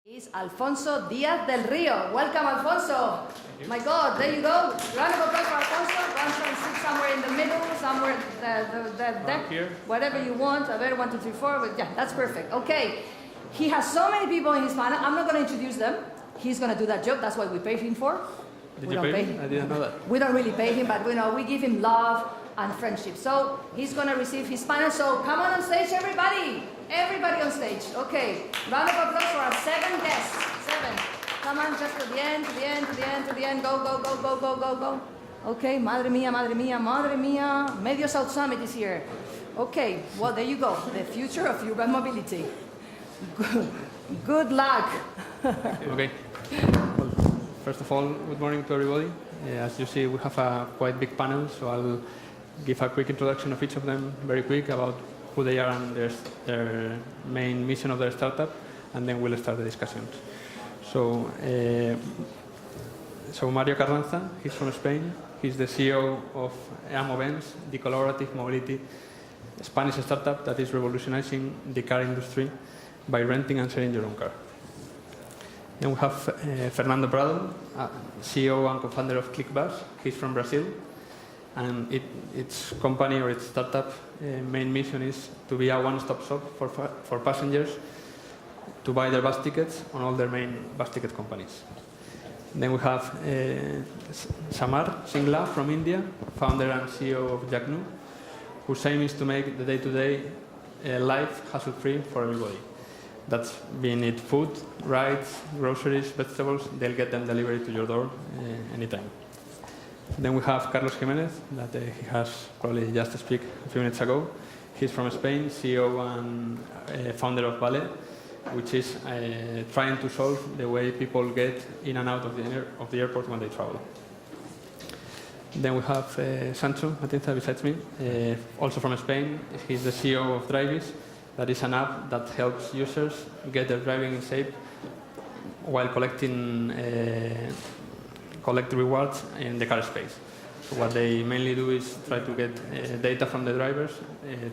Is Alfonso Diaz del Rio. Welcome, Alfonso. My God, there you go. Round of applause for Alfonso. Alfonso and sit somewhere in the middle, somewhere the deck, here. whatever you want. A ver, 1, 2, 3, 4. But yeah, that's perfect. Okay. He has so many people in his panel. I'm not going to introduce them. He's going to do that job. That's what we pay him for. Did we you don't pay me? I didn't know that. We don't really pay him, but we give him love and friendship. So he's going to receive his panel. So come on stage, everybody. Everybody on stage. Okay. Round of applause for our 7 guests. 7. Come on, just to the end, to the end, to the end, to the end. Go, go, go, go, go, go, go. Okay. Madre mía, madre mía, madre mía. Medio South Summit is here. Okay. Well, there you go. The future of urban mobility. Good luck. Okay. Well, first of all, good morning to everybody. As you see, we have a quite big panel, so I'll give a quick introduction of each of them, very quick, about who they are and their main mission of their startup, and then we'll start the discussions. So, Mario Carranza, he's from Spain. He's the CEO of Amovens, the collaborative mobility Spanish startup that is revolutionizing the car industry by renting and sharing your own car. Then we have Fernando Prado, CEO and co-founder of ClickBus. He's from Brazil. And its company or its startup main mission is to be a one-stop shop for passengers to buy their bus tickets on all their main bus ticket companies. Then we have Samar Singla from India, founder and CEO of Jagnu, whose aim is to make the day-to-day life hassle-free for everybody. That's being it food, rides, groceries, vegetables, they'll get them delivered to your door anytime. Then we have Carlos Jimenez, that he has probably just speak a few minutes ago. He's from Spain, CEO and founder of Ballet, which is trying to solve the way people get in and out of the airport when they travel. Then we have Sancho Matinza besides me, also from Spain. He's the CEO of Drivis. That is an app that helps users get their driving in shape while collect rewards in the car space. So what they mainly do is try to get data from the drivers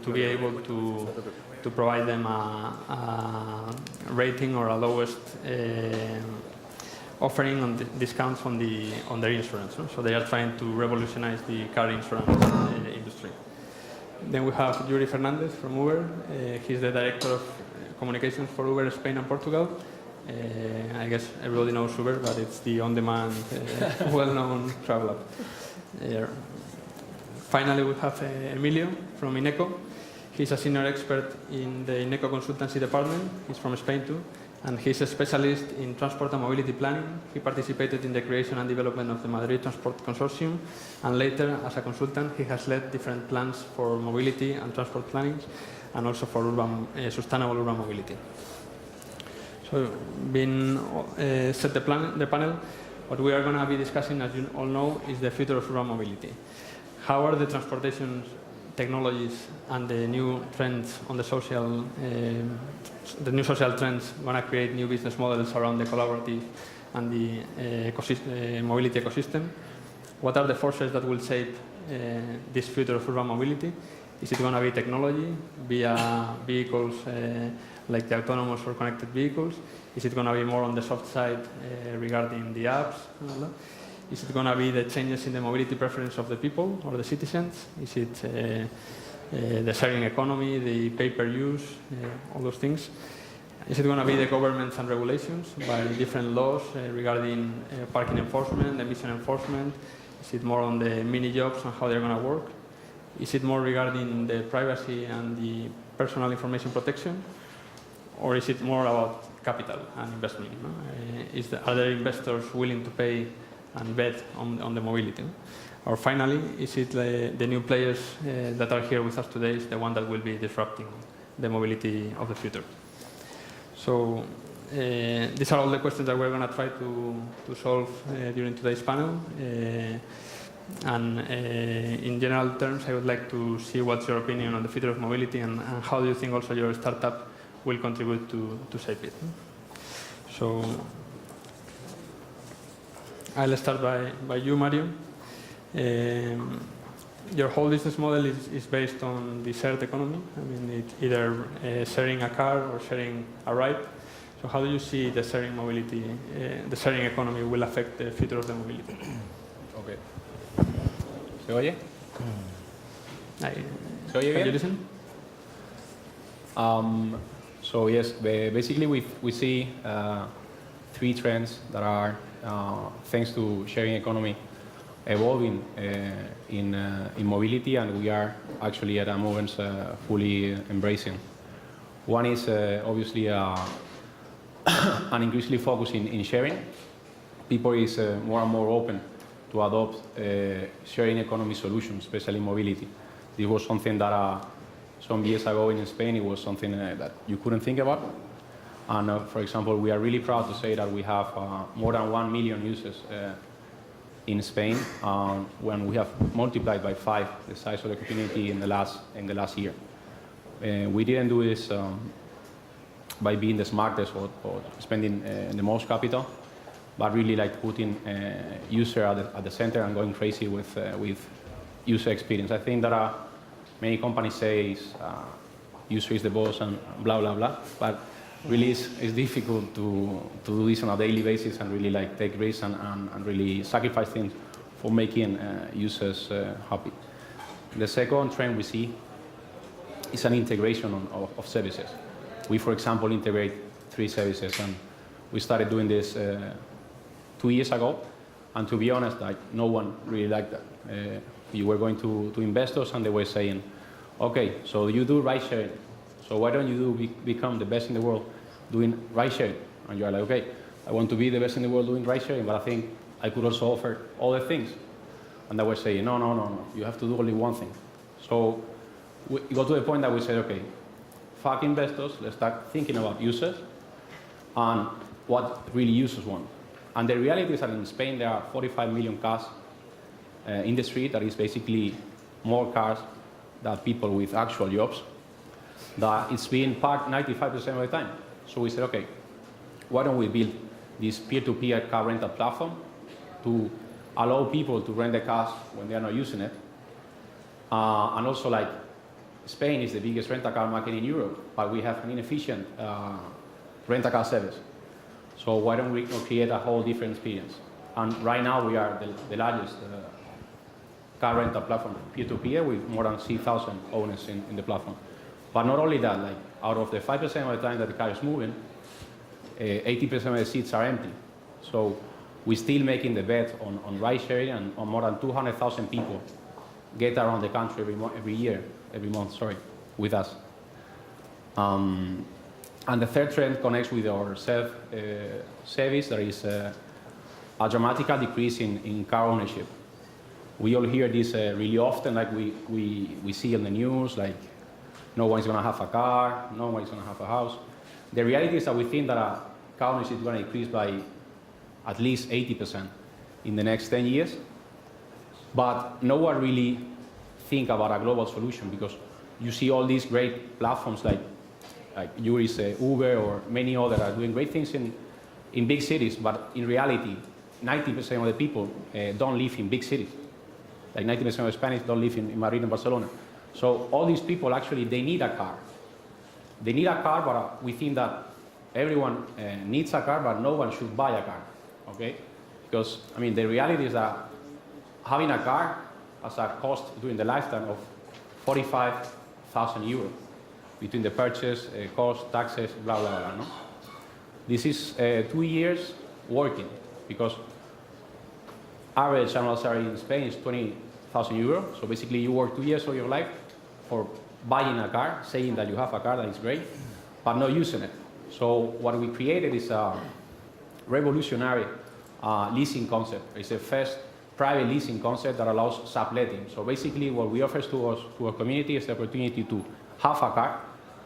to be able to provide them a rating or a lowest offering on discounts on their insurance. So they are trying to revolutionize the car insurance industry. Then we have Yuri Fernandez from Uber. He's the director of communications for Uber Spain and Portugal. I guess everybody knows Uber, but it's the on-demand, well-known travel app. Finally, we have Emilio from Ineco. He's a senior expert in the Ineco consultancy department. He's from Spain too, and he's a specialist in transport and mobility planning. He participated in the creation and development of the Madrid Transport Consortium, and later, as a consultant, he has led different plans for mobility and transport planning, and also for sustainable urban mobility. So, being set the panel, what we are going to be discussing, as you all know, is the future of urban mobility. How are the transportation technologies and the new trends on the new social trends going to create new business models around the collaborative and the mobility ecosystem? What are the forces that will shape this future of urban mobility? Is it going to be technology via vehicles like the autonomous or connected vehicles? Is it going to be more on the soft side regarding the apps? Is it going to be the changes in the mobility preference of the people or the citizens? Is it the sharing economy, the pay-per-use, all those things? Is it going to be the governments and regulations by different laws regarding parking enforcement, emission enforcement? Is it more on the mini jobs and how they're going to work? Is it more regarding the privacy and the personal information protection? Or is it more about capital and investment? Are there investors willing to pay and bet on the mobility? Or finally, is it the new players that are here with us today is the one that will be disrupting the mobility of the future? So these are all the questions that we're going to try to solve during today's panel. And in general terms, I would like to see what's your opinion on the future of mobility and how do you think also your startup will contribute to shape it. So I'll start by you, Mario. Your whole business model is based on the shared economy. I mean, it's either sharing a car or sharing a ride. So how do you see the sharing mobility, the sharing economy will affect the future of the mobility? Okay. ¿Se oye? ¿Se oye Can you bien? listen? So yes, basically we see three trends that are, thanks to sharing economy, evolving in mobility, and we are actually at a moment fully embracing. One is obviously an increasingly focus in sharing. People is more and more open to adopt sharing economy solutions, especially mobility. This was something that some years ago in Spain, it was something that you couldn't think about. And for example, we are really proud to say that we have more than 1 million users in Spain, when we have multiplied by 5 the size of the community in the last year. We didn't do this by being the smartest or spending the most capital, but really like putting user at the center and going crazy with user experience. I think that many companies say user is the boss and blah blah blah, but really it's difficult to do this on a daily basis and really like take risks and really sacrifice things for making users happy. The second trend we see is an integration of services. We, for example, integrate 3 services, and we started doing this 2 years ago, and to be honest, like no one really liked that. You were going to investors and they were saying, okay, so you do ride sharing, so why don't you become the best in the world doing ride sharing? And you're like, okay, I want to be the best in the world doing ride sharing, but I think I could also offer other things. And they were saying, no, you have to do only one thing. So we got to the point that we said, okay, fuck investors, let's start thinking about users and what really users want. And the reality is that in Spain there are 45 million cars in the street. That is basically more cars than people with actual jobs. That it's being parked 95% of the time. So we said, okay, why don't we build this peer-to-peer car rental platform to allow people to rent the cars when they are not using it. And also, like, Spain is the biggest rental car market in Europe, but we have an inefficient rental car service. So why don't we create a whole different experience? And right now we are the largest car rental platform, peer-to-peer, with more than 6,000 owners in the platform. But not only that, like out of the 5% of the time that the car is moving, 80% of the seats are empty. So we're still making the bet on ride sharing, and on more than 200,000 people get around the country every month, with us. And the third trend connects with our self-service. There is a dramatic decrease in car ownership. We all hear this really often, like we see in the news, like no one's going to have a car, no one's going to have a house. The reality is that we think that car ownership is going to increase by at least 80% in the next 10 years. But no one really think about a global solution, because you see all these great platforms like Yuri's Uber or many others are doing great things in big cities, but in reality, 90% of the people don't live in big cities. Like 90% of Spanish don't live in Madrid and Barcelona. So all these people actually, they need a car. They need a car, but we think that everyone needs a car, but no one should buy a car, okay? Because, I mean, the reality is that having a car has a cost during the lifetime of 45,000 euros between the purchase, cost, taxes, blah, blah, blah, no? This is 2 years working, because average annual salary in Spain is 20,000 euros. So basically you work 2 years of your life for buying a car, saying that you have a car that is great, but not using it. So what we created is a revolutionary leasing concept. It's the first private leasing concept that allows subletting. So basically what we offer to our community is the opportunity to have a car,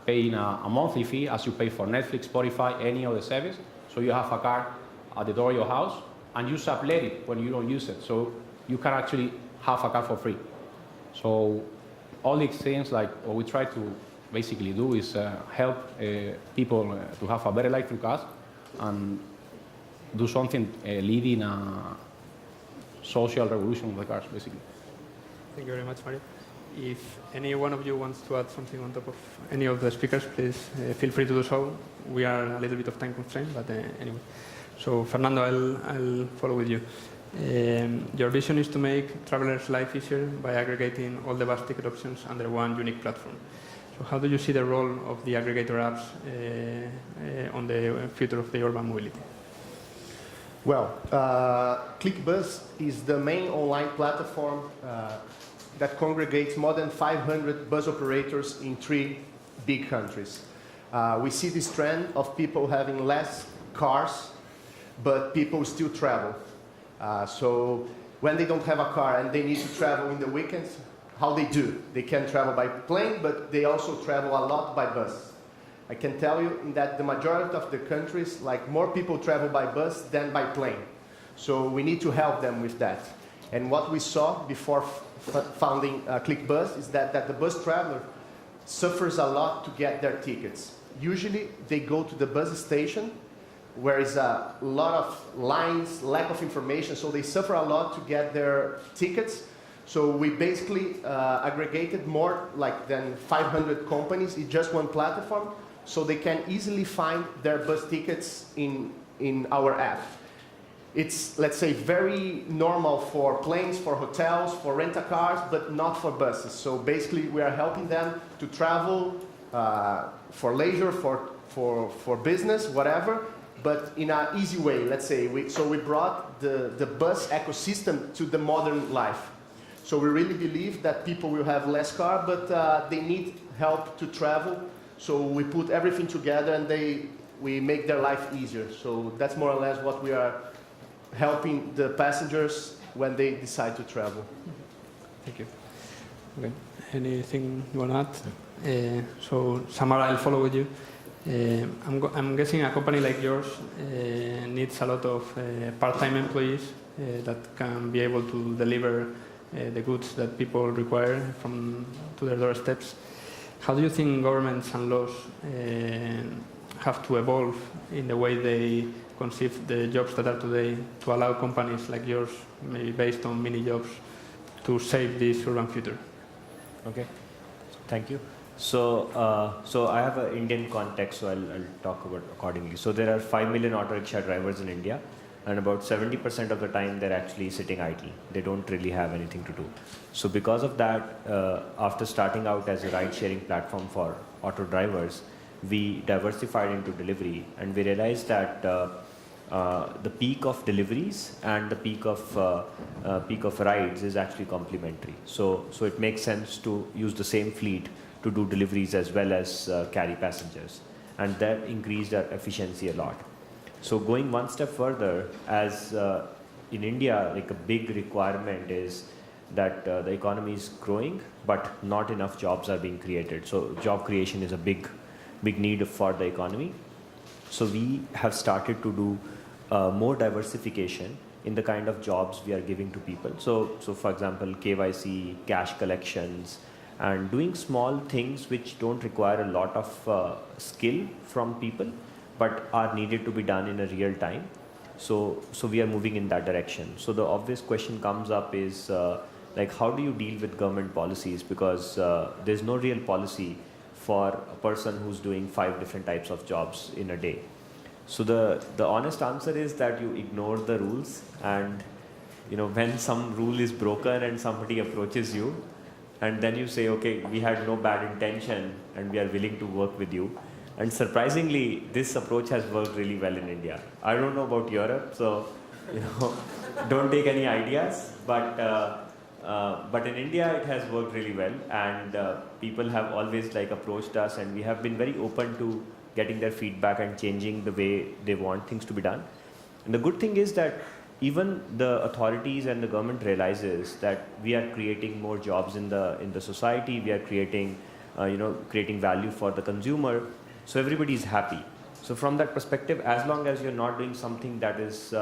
paying a monthly fee as you pay for Netflix, Spotify, any other service. So you have a car at the door of your house, and you sublet it when you don't use it. So you can actually have a car for free. So all these things, like what we try to basically do is help people to have a better life through cars and do something leading a social revolution of the cars, basically. Thank you very much, Mario. If any one of you wants to add something on top of any of the speakers, please feel free to do so. We are a little bit of time constraint, but anyway. So Fernando, I'll follow with you. Your vision is to make travelers' life easier by aggregating all the bus ticket options under one unique platform. So how do you see the role of the aggregator apps on the future of the urban mobility? Well, ClickBus is the main online platform that congregates more than 500 bus operators in 3 big countries. We see this trend of people having less cars, but people still travel. So when they don't have a car and they need to travel in the weekends, how they do? They can travel by plane, but they also travel a lot by bus. I can tell you that the majority of the countries, like more people travel by bus than by plane. So we need to help them with that. And what we saw before founding ClickBus is that the bus traveler suffers a lot to get their tickets. Usually they go to the bus station where is a lot of lines, lack of information, so they suffer a lot to get their tickets. So we basically aggregated more than 500 companies in just one platform, so they can easily find their bus tickets in our app. It's, let's say, very normal for planes, for hotels, for rent-a-cars, but not for buses. So basically we are helping them to travel for leisure, for business, whatever, but in an easy way, let's say. So we brought the bus ecosystem to the modern life. So we really believe that people will have less car, but they need help to travel. So we put everything together and we make their life easier. So that's more or less what we are helping the passengers when they decide to travel. Thank you. Okay. Anything you want to add? So Samara, I'll follow with you. I'm guessing a company like yours needs a lot of part-time employees that can be able to deliver the goods that people require to their doorsteps. How do you think governments and laws have to evolve in the way they conceive the jobs that are today to allow companies like yours, maybe based on mini jobs, to save this urban future? Okay, thank you. So, so I have an Indian context, so I'll talk about accordingly. So there are 5 million auto rickshaw drivers in India, and about 70% of the time they're actually sitting idle. They don't really have anything to do. So because of that, after starting out as a ride-sharing platform for auto drivers, we diversified into delivery, and we realized that the peak of deliveries and the peak of rides is actually complementary. So it makes sense to use the same fleet to do deliveries as well as carry passengers, and that increased our efficiency a lot. So going one step further, as in India, like a big requirement is that the economy is growing, but not enough jobs are being created. So job creation is a big need for the economy. So we have started to do more diversification in the kind of jobs we are giving to people. So for example, KYC, cash collections, and doing small things which don't require a lot of skill from people, but are needed to be done in a real time. So we are moving in that direction. So the obvious question comes up is like, how do you deal with government policies? Because there's no real policy for a person who's doing 5 different types of jobs in a day. So the honest answer is that you ignore the rules, and when some rule is broken and somebody approaches you, and then you say, okay, we had no bad intention and we are willing to work with you. And surprisingly, this approach has worked really well in India. I don't know about Europe, so don't take any ideas, but in India it has worked really well, and people have always approached us, and we have been very open to getting their feedback and changing the way they want things to be done. And the good thing is that even the authorities and the government realizes that we are creating more jobs in the society. We are creating value for the consumer, so everybody is happy. So from that perspective, as long as you're not doing something that is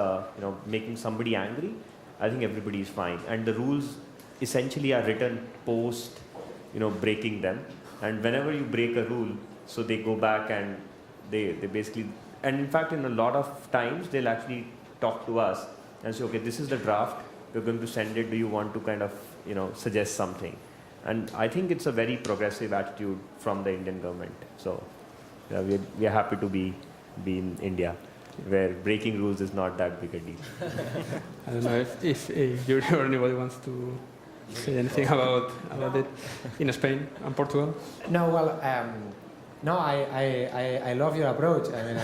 making somebody angry, I think everybody is fine. And the rules essentially are written post breaking them. And whenever you break a rule, so they go back and they basically, and in fact in a lot of times they'll actually talk to us and say, okay, this is the draft, we're going to send it, do you want to kind of suggest something? And I think it's a very progressive attitude from the Indian government. So yeah, we are happy to be in India, where breaking rules is not that big a deal. I don't know if Yuri or anybody wants to say anything about it in Spain and Portugal. No, well, no, I love your approach. I mean,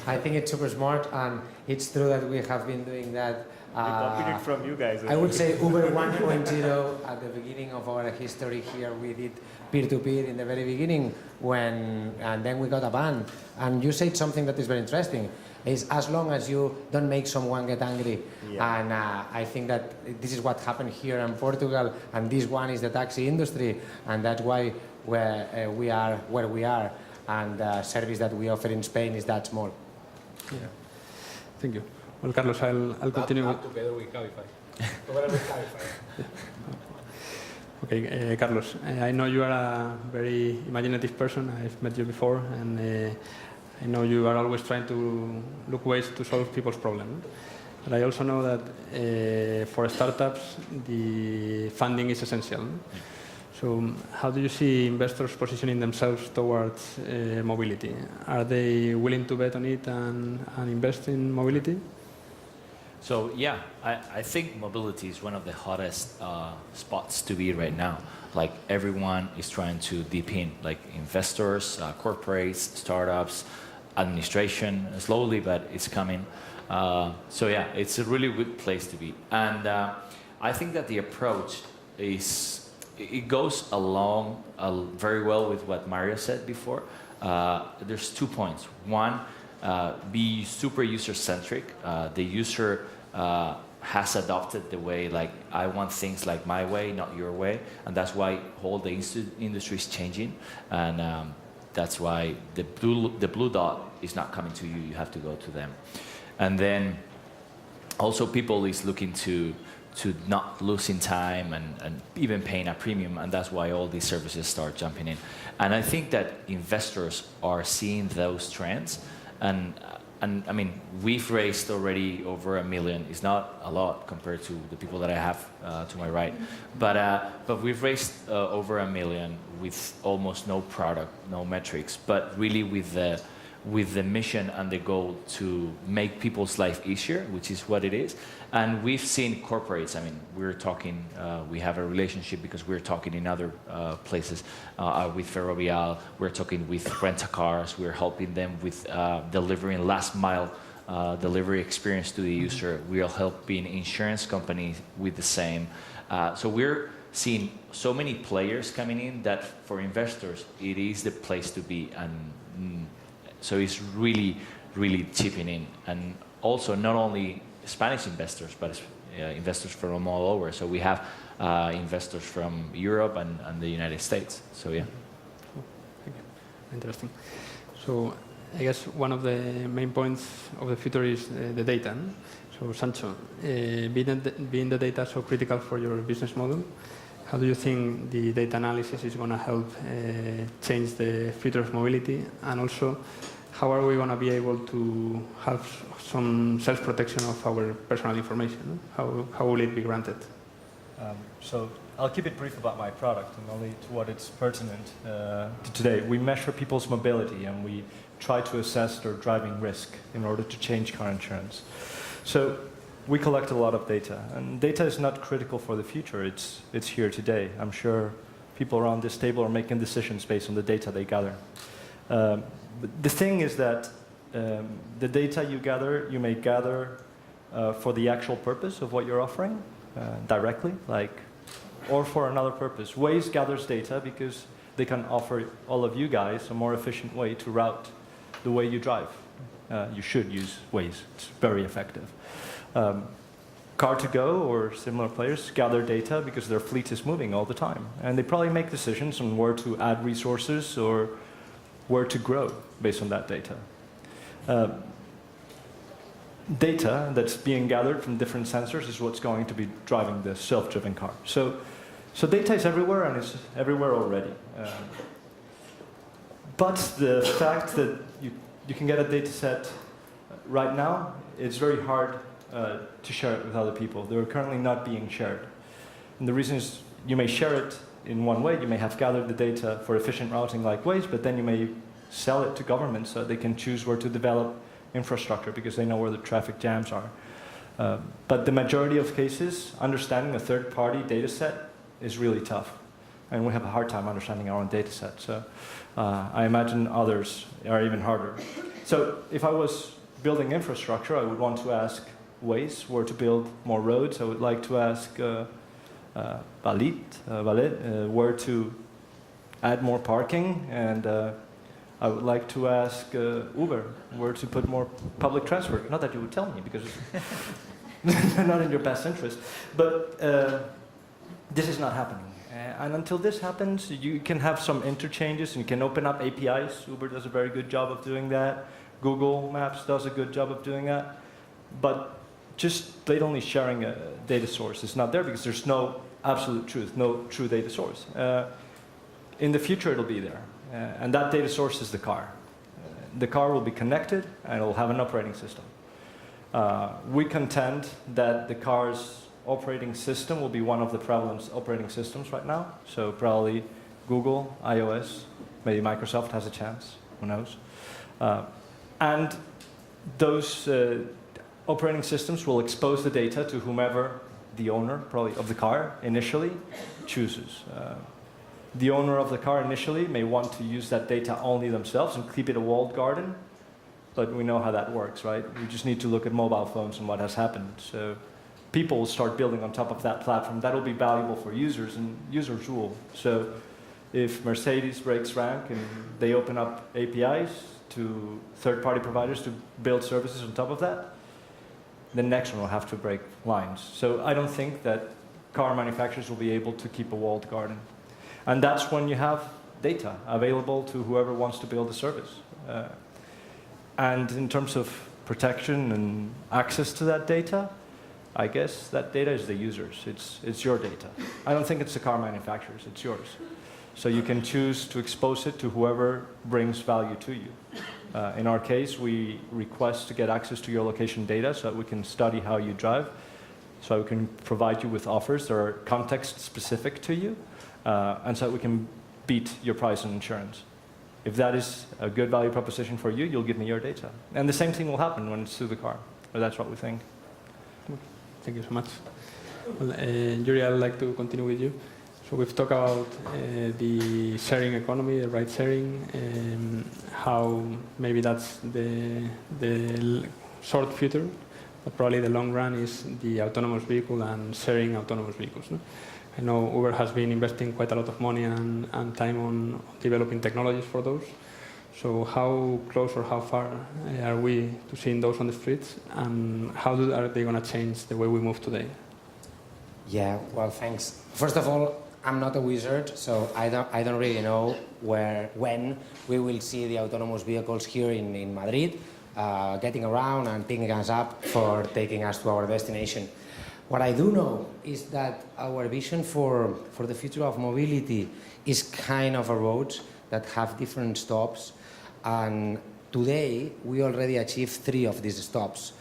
I think it's super smart, and it's true that we have been doing that. We copied it from you guys. I would say Uber 1.0 at the beginning of our history here. We did peer-to-peer in the very beginning, and then we got a ban. And you said something that is very interesting. Is as long as you don't make someone get angry. Yeah. And I think that this is what happened here in Portugal, and this one is the taxi industry, and that's why we are where we are, and the service that we offer in Spain is that small. Yeah. Thank you. Well, Carlos, I'll continue. Together we clarify. Together we clarify. Okay, Carlos, I know you are a very imaginative person. I've met you before, and I know you are always trying to look ways to solve people's problems. But I also know that for startups, the funding is essential. So how do you see investors positioning themselves towards mobility? Are they willing to bet on it and invest in mobility? So yeah, I think mobility is one of the hottest spots to be right now. Like everyone is trying to dip in, like investors, corporates, startups, administration, slowly, but it's coming. So yeah, it's a really good place to be. And I think that the approach it goes along very well with what Mario said before. There's 2 points. One, be super user-centric. The user has adopted the way, like, I want things like my way, not your way. And that's why whole the industry is changing. And that's why the blue dot is not coming to you. You have to go to them. And then also people is looking to not losing time and even paying a premium, and that's why all these services start jumping in. And I think that investors are seeing those trends, and I mean, we've raised already over $1 million. It's not a lot compared to the people that I have to my right, but we've raised over $1 million with almost no product, no metrics, but really with the mission and the goal to make people's life easier, which is what it is. And we've seen corporates, I mean, we're talking, we have a relationship because we're talking in other places with Ferrovial, we're talking with rent-a-cars, we're helping them with delivering last mile delivery experience to the user. We are helping insurance companies with the same. So we're seeing so many players coming in that for investors, it is the place to be. And so it's really, really chipping in. And also not only Spanish investors, but investors from all over. So we have investors from Europe and the United States. So yeah. Cool. Thank you. Interesting. So I guess one of the main points of the future is the data. No? So Sancho, being the data so critical for your business model, how do you think the data analysis is going to help change the future of mobility? And also, how are we going to be able to have some self-protection of our personal information? No? How will it be granted? So I'll keep it brief about my product and only to what it's pertinent to today. We measure people's mobility and we try to assess their driving risk in order to change car insurance. So we collect a lot of data, and data is not critical for the future. It's here today. I'm sure people around this table are making decisions based on the data they gather. But the thing is that the data you gather, you may gather for the actual purpose of what you're offering directly, or for another purpose. Waze gathers data because they can offer all of you guys a more efficient way to route the way you drive. You should use Waze. It's very effective. Car2Go or similar players gather data because their fleet is moving all the time. And they probably make decisions on where to add resources or where to grow based on that data. Data that's being gathered from different sensors is what's going to be driving the self-driven car. So data is everywhere, and it's everywhere already. But the fact that you can get a data set right now, it's very hard to share it with other people. They're currently not being shared. And the reason is you may share it in one way. You may have gathered the data for efficient routing like Waze, but then you may sell it to governments so they can choose where to develop infrastructure because they know where the traffic jams are. But the majority of cases, understanding a third-party data set is really tough. And we have a hard time understanding our own data set. So I imagine others are even harder. So if I was building infrastructure, I would want to ask Waze where to build more roads. I would like to ask Valet where to add more parking. And I would like to ask Uber where to put more public transport. Not that you would tell me, because it's not in your best interest. But this is not happening. And until this happens, you can have some interchanges and you can open up APIs. Uber does a very good job of doing that. Google Maps does a good job of doing that. But just blatantly sharing a data source is not there because there's no absolute truth, no true data source. In the future, it'll be there. And that data source is the car. The car will be connected and it'll have an operating system. We contend that the car's operating system will be one of the prevalent operating systems right now. So probably Google, iOS, maybe Microsoft has a chance, who knows. And those operating systems will expose the data to whomever the owner, probably of the car, initially chooses. The owner of the car initially may want to use that data only themselves and keep it a walled garden, but we know how that works, right? We just need to look at mobile phones and what has happened. So people will start building on top of that platform. That'll be valuable for users, and users rule. So if Mercedes breaks rank and they open up APIs to third-party providers to build services on top of that, the next one will have to break lines. So I don't think that car manufacturers will be able to keep a walled garden. And that's when you have data available to whoever wants to build a service. And in terms of protection and access to that data, I guess that data is the users. It's your data. I don't think it's the car manufacturers, it's yours. So you can choose to expose it to whoever brings value to you. In our case, we request to get access to your location data so that we can study how you drive, so we can provide you with offers that are context specific to you, and so that we can beat your price on insurance. If that is a good value proposition for you, you'll give me your data. And the same thing will happen when it's through the car. Or that's what we think. Thank you so much. Well, Yuri, I'd like to continue with you. So we've talked about the sharing economy, the ride sharing, how maybe that's the short future, but probably the long run is the autonomous vehicle and sharing autonomous vehicles. No? I know Uber has been investing quite a lot of money and time on developing technologies for those. So how close or how far are we to seeing those on the streets, and how are they going to change the way we move today? Yeah, well, thanks. First of all, I'm not a wizard, so I don't really know when we will see the autonomous vehicles here in Madrid getting around and picking us up for taking us to our destination. What I do know is that our vision for the future of mobility is kind of a road that have different stops, and today we already achieved 3 of these stops.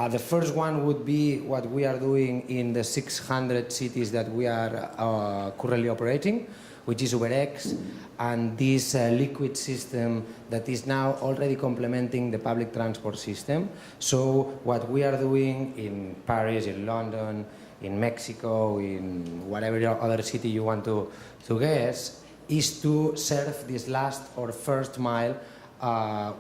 The first one would be what we are doing in the 600 cities that we are currently operating, which is UberX, and this liquid system that is now already complementing the public transport system. So what we are doing in Paris, in London, in Mexico, in whatever other city you want to guess, is to serve this last or first mile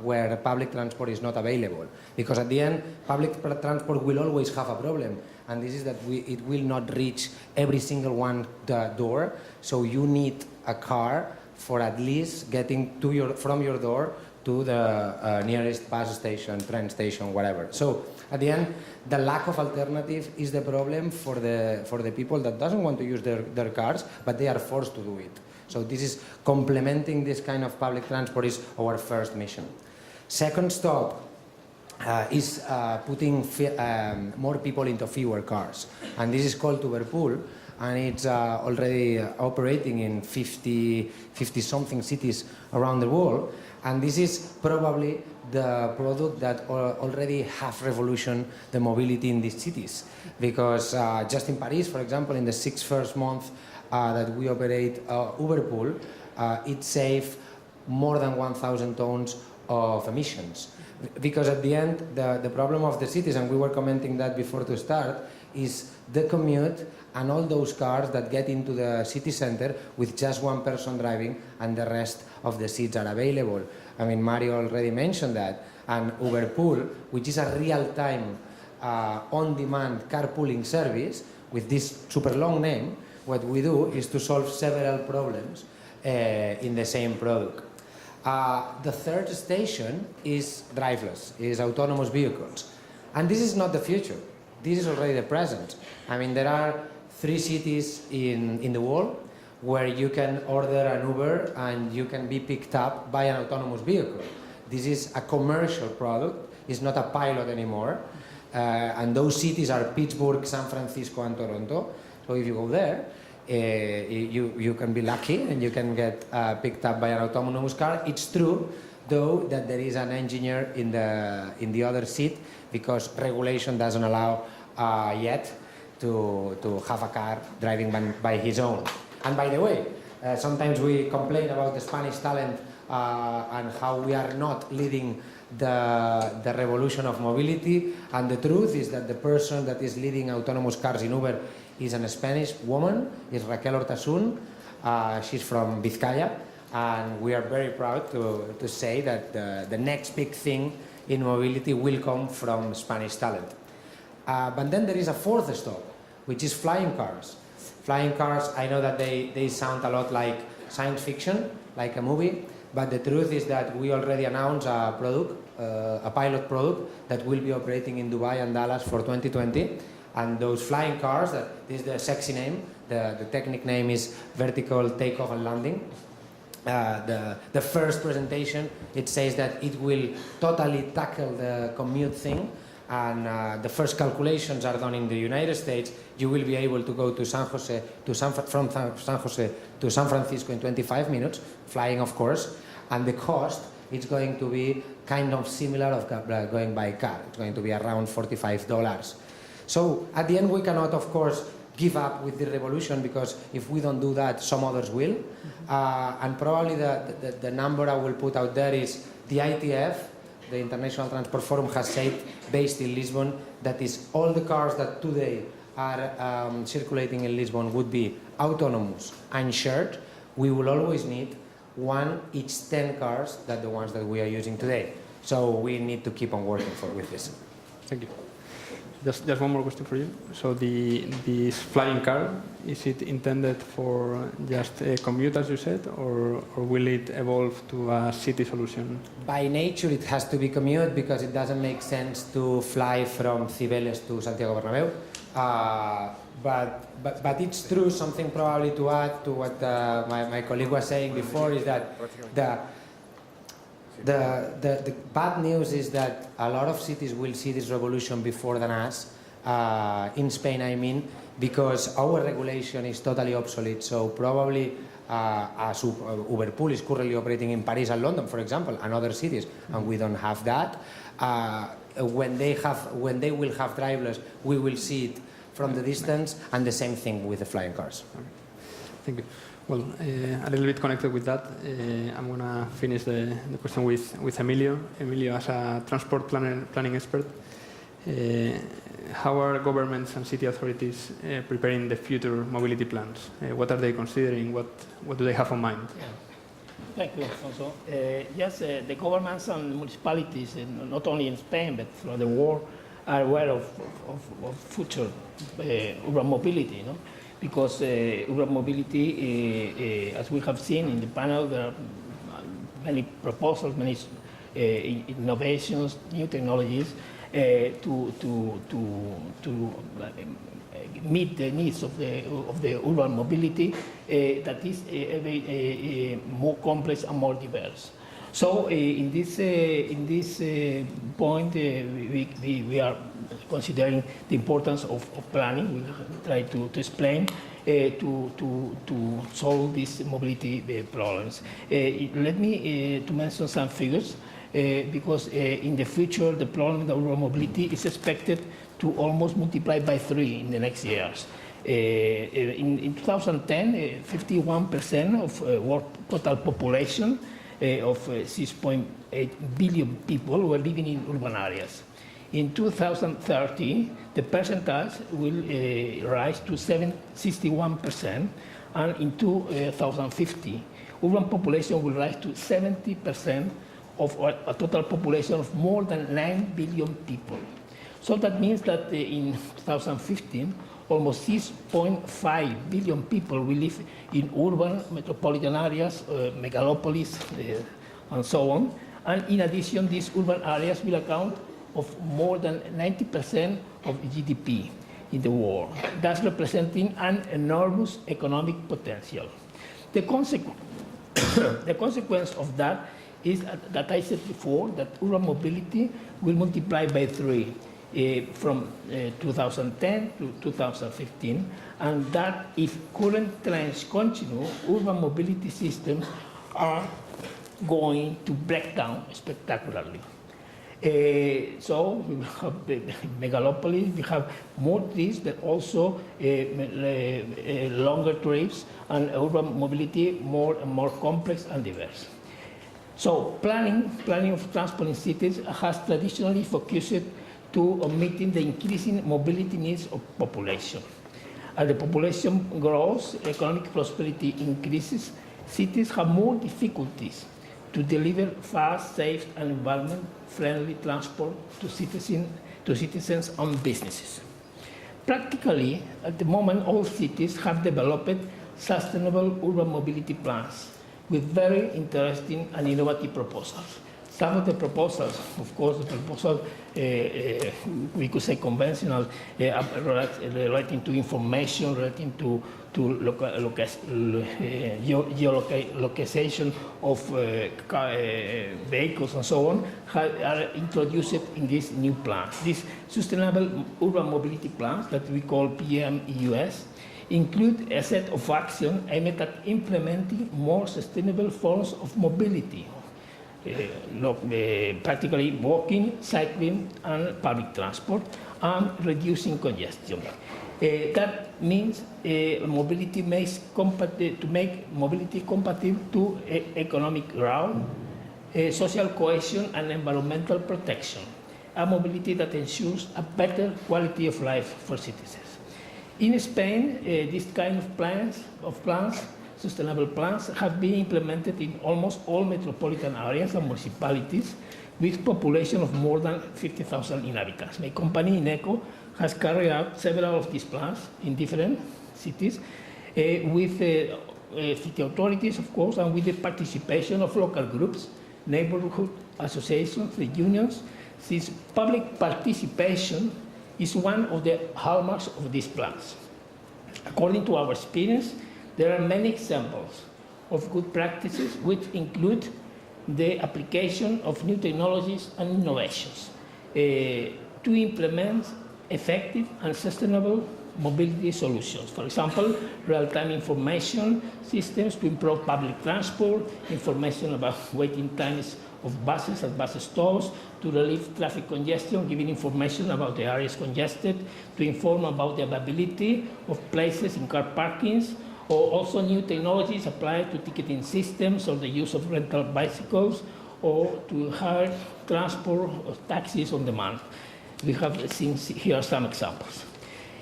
where public transport is not available. Because at the end, public transport will always have a problem, and this is that it will not reach every single one door, so you need a car for at least getting from your door to the nearest bus station, train station, whatever. So at the end, the lack of alternative is the problem for the people that doesn't want to use their cars, but they are forced to do it. So this is complementing this kind of public transport is our first mission. Second stop is putting more people into fewer cars. And this is called Uberpool, and it's already operating in 50-something cities around the world. And this is probably the product that already have revolutionized the mobility in these cities. Because just in Paris, for example, in the 6 first months that we operate Uberpool, it saves more than 1,000 tons of emissions. Because at the end, the problem of the cities, and we were commenting that before to start, is the commute and all those cars that get into the city center with just one person driving and the rest of the seats are available. I mean, Mario already mentioned that. And Uberpool, which is a real-time, on-demand carpooling service with this super long name, what we do is to solve several problems in the same product. The third station is driverless, is autonomous vehicles. And this is not the future. This is already the present. I mean, there are 3 cities in the world where you can order an Uber and you can be picked up by an autonomous vehicle. This is a commercial product. It's not a pilot anymore. And those cities are Pittsburgh, San Francisco, and Toronto. So if you go there, you can be lucky and you can get picked up by an autonomous car. It's true, though, that there is an engineer in the other seat because regulation doesn't allow yet to have a car driving by his own. And by the way, sometimes we complain about the Spanish talent and how we are not leading the revolution of mobility. And the truth is that the person that is leading autonomous cars in Uber is a Spanish woman, is Raquel Hortasun. She's from Vizcaya, and we are very proud to say that the next big thing in mobility will come from Spanish talent. But then there is a fourth stop, which is flying cars. Flying cars, I know that they sound a lot like science fiction, like a movie, but the truth is that we already announced a product, a pilot product that will be operating in Dubai and Dallas for 2020. And those flying cars, this is the sexy name, the technical name is vertical takeoff and landing. The first presentation, it says that it will totally tackle the commute thing, and the first calculations are done in the United States. You will be able to go to from San Jose to San Francisco in 25 minutes, flying of course, and the cost is going to be kind of similar of going by car. It's going to be around $45. So at the end we cannot of course give up with the revolution, because if we don't do that, some others will. And probably the number I will put out there is the ITF, the International Transport Forum, has said, based in Lisbon, that is all the cars that today are circulating in Lisbon would be autonomous and shared. We will always need one each 10 cars that the ones that we are using today. So we need to keep on working with this. Thank you. Just one more question for you. So this flying car, is it intended for just a commute, as you said, or will it evolve to a city solution? By nature, it has to be commute because it doesn't make sense to fly from Cibeles to Santiago Bernabéu. But it's true, something probably to add to what my colleague was saying before, is that the bad news is that a lot of cities will see this revolution before than us, in Spain I mean, because our regulation is totally obsolete. So probably as Uberpool is currently operating in Paris and London, for example, and other cities, and we don't have that. When they will have driverless, we will see it from the distance, and the same thing with the flying cars. Okay. Thank you. Well, a little bit connected with that, I'm going to finish the question with Emilio. Emilio, as a transport planning expert, how are governments and city authorities preparing the future mobility plans? What are they considering? What do they have in mind? Yeah. Thank you, Alfonso. Yes, the governments and municipalities, not only in Spain but throughout the world, are aware of future urban mobility. No? Because urban mobility, as we have seen in the panel, there are many proposals, many innovations, new technologies to meet the needs of the urban mobility that is more complex and more diverse. So in this point, we are considering the importance of planning. We try to explain to solve these mobility problems. Let me to mention some figures, because in the future the problem of urban mobility is expected to almost multiply by 3 in the next years. In 2010, 51% of world total population of 6.8 billion people were living in urban areas. In 2030, the percentage will rise to 61%, and in 2050, urban population will rise to 70% of a total population of more than 9 billion people. So that means that in 2015, almost 6.5 billion people will live in urban metropolitan areas, megalopolis, and so on. And in addition, these urban areas will account of more than 90% of GDP in the world, thus representing an enormous economic potential. The consequence of that is that I said before that urban mobility will multiply by 3 from 2010 to 2015, and that if current trends continue, urban mobility systems are going to break down spectacularly. So we have the megalopolis, we have more trees, but also longer trips, and urban mobility more and more complex and diverse. So planning of transport in cities has traditionally focused to meeting the increasing mobility needs of population. As the population grows, economic prosperity increases, cities have more difficulties to deliver fast, safe, and environment-friendly transport to citizens and businesses. Practically, at the moment, all cities have developed sustainable urban mobility plans with very interesting and innovative proposals. Some of the proposals, of course, the proposal, we could say conventional, relating to information, relating to geolocalization of vehicles and so on, are introduced in this new plan. These sustainable urban mobility plans that we call PMEUS include a set of actions aimed at implementing more sustainable forms of mobility, practically walking, cycling, and public transport, and reducing congestion. That means mobility to make mobility compatible to economic growth, social cohesion, and environmental protection. A mobility that ensures a better quality of life for citizens. In Spain, this kind of plans, sustainable plans, have been implemented in almost all metropolitan areas and municipalities with population of more than 50,000 inhabitants. My company, INECO, has carried out several of these plans in different cities with city authorities, of course, and with the participation of local groups, neighborhood associations, the unions. Since public participation is one of the hallmarks of these plans. According to our experience, there are many examples of good practices which include the application of new technologies and innovations to implement effective and sustainable mobility solutions. For example, real-time information systems to improve public transport, information about waiting times of buses at bus stops, to relieve traffic congestion, giving information about the areas congested, to inform about the availability of places in car parkings, or also new technologies applied to ticketing systems or the use of rental bicycles, or to hire transport or taxis on demand. We have seen here some examples.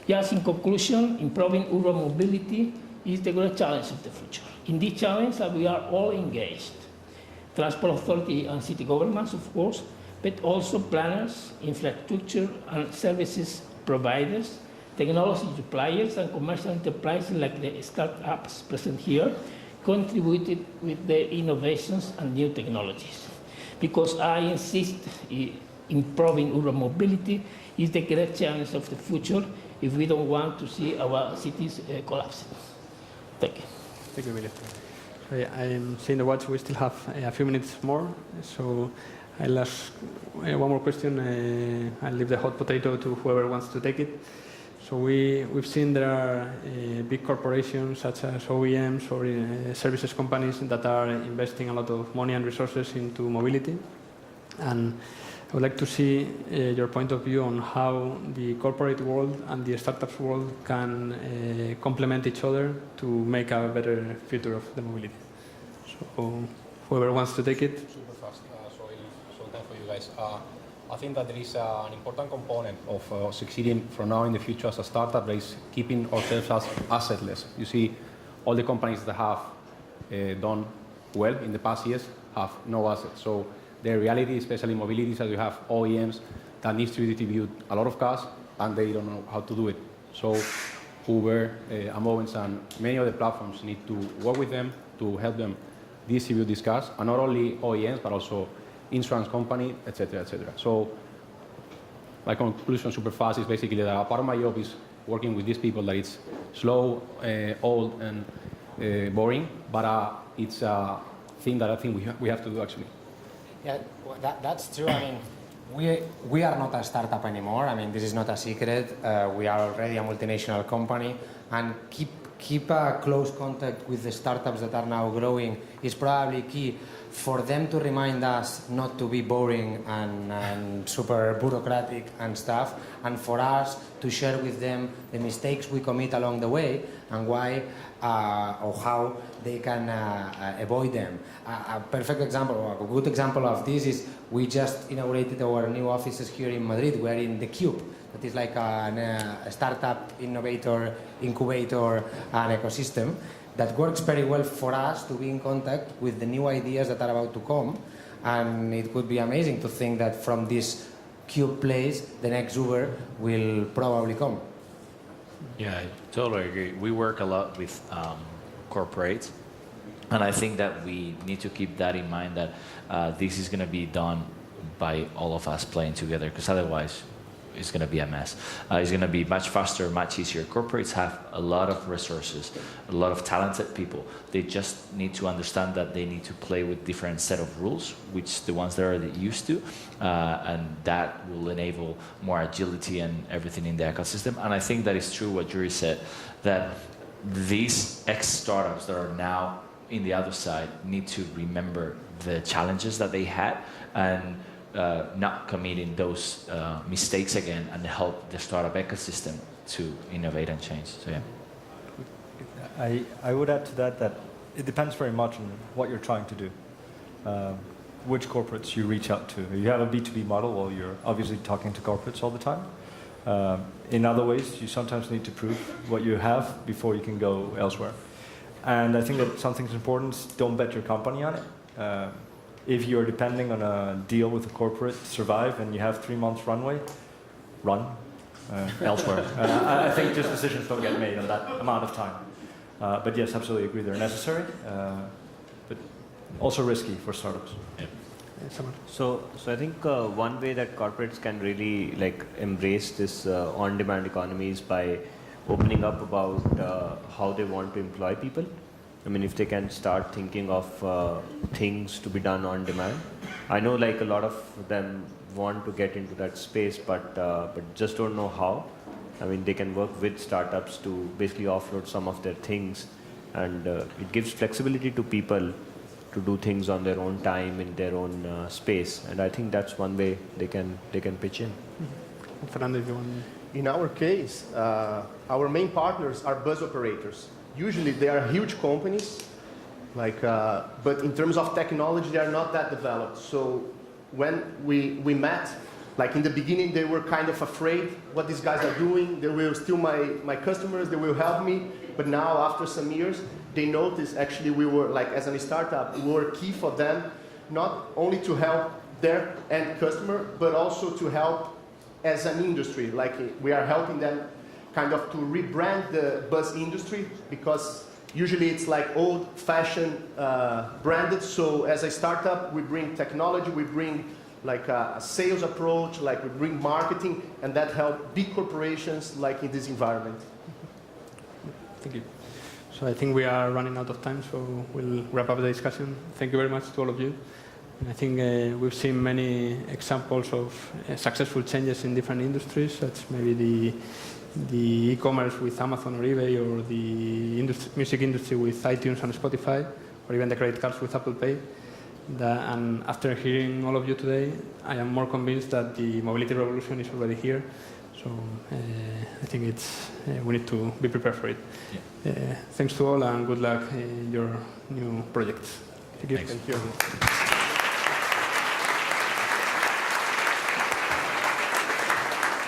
Just in conclusion, improving urban mobility is the great challenge of the future. In this challenge, we are all engaged. Transport authority and city governments, of course, but also planners, infrastructure and services providers, technology suppliers, and commercial enterprises like the startups present here, contributed with their innovations and new technologies. Because I insist improving urban mobility is the great challenge of the future if we don't want to see our cities collapsing. Thank you. Thank you, Emilio. I'm seeing the watch. We still have a few minutes more, so I'll ask one more question. I'll leave the hot potato to whoever wants to take it. So we've seen there are big corporations such as OEMs or services companies that are investing a lot of money and resources into mobility. And I would like to see your point of view on how the corporate world and the startups world can complement each other to make a better future of the mobility. So whoever wants to take it. Super fast. So time for you guys. I think that there is an important component of succeeding from now in the future as a startup that is keeping ourselves as assetless. You see, all the companies that have done well in the past years have no assets. So the reality, especially in mobility, is that you have OEMs that need to distribute a lot of cars and they don't know how to do it. So Uber, Amovens, and many other platforms need to work with them to help them distribute these cars, and not only OEMs, but also insurance company, etc., etc. So my conclusion super fast is basically that a part of my job is working with these people that it's slow, old, and boring, but it's a thing that I think we have to do actually. Yeah, well, that's true. I mean, we are not a startup anymore. I mean, this is not a secret. We are already a multinational company, and keep a close contact with the startups that are now growing is probably key for them to remind us not to be boring and super bureaucratic and stuff, and for us to share with them the mistakes we commit along the way and why or how they can avoid them. A perfect example, or a good example of this is we just inaugurated our new offices here in Madrid. We're in the Cube. That is like a startup incubator and ecosystem that works very well for us to be in contact with the new ideas that are about to come. And it would be amazing to think that from this Cube place, the next Uber will probably come. Yeah, I totally agree. We work a lot with corporates, and I think that we need to keep that in mind, that this is going to be done by all of us playing together, because otherwise it's going to be a mess. It's going to be much faster, much easier. Corporates have a lot of resources, a lot of talented people. They just need to understand that they need to play with different set of rules, which the ones that are used to, and that will enable more agility and everything in the ecosystem. And I think that is true what Yuri said, that these ex-startups that are now in the other side need to remember the challenges that they had and not committing those mistakes again, and help the startup ecosystem to innovate and change. So yeah. I would add to that it depends very much on what you're trying to do, which corporates you reach out to. If you have a B2B model, well, you're obviously talking to corporates all the time. In other ways, you sometimes need to prove what you have before you can go elsewhere. And I think that something's important is don't bet your company on it. If you're depending on a deal with a corporate to survive and you have 3 months runway, run elsewhere. I think just decisions don't get made on that amount of time. But yes, absolutely agree, they're necessary, but also risky for startups. Yeah. So I think one way that corporates can really embrace this on-demand economy is by opening up about how they want to employ people. I mean, if they can start thinking of things to be done on demand. I know a lot of them want to get into that space, but just don't know how. I mean, they can work with startups to basically offload some of their things, and it gives flexibility to people to do things on their own time in their own space. And I think that's one way they can pitch in. Fernando, if you want. In our case, our main partners are bus operators. Usually they are huge companies, but in terms of technology, they are not that developed. So when we met, in the beginning, they were kind of afraid what these guys are doing. They will steal my customers, they will help me. But now, after some years, they noticed actually we were, as a startup, we were key for them, not only to help their end customer, but also to help as an industry. We are helping them kind of to rebrand the bus industry, because usually it's old-fashioned branded. So as a startup, we bring technology, we bring a sales approach, we bring marketing, and that helps big corporations in this environment. Thank you. So I think we are running out of time, so we'll wrap up the discussion. Thank you very much to all of you. And I think we've seen many examples of successful changes in different industries, such maybe the e-commerce with Amazon or eBay, or the music industry with iTunes and Spotify, or even the credit cards with Apple Pay. And after hearing all of you today, I am more convinced that the mobility revolution is already here. So I think we need to be prepared for it. Yeah. Thanks to all and good luck in your new projects. Thank you. Thanks. Thank you.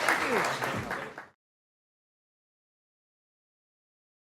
Thank you.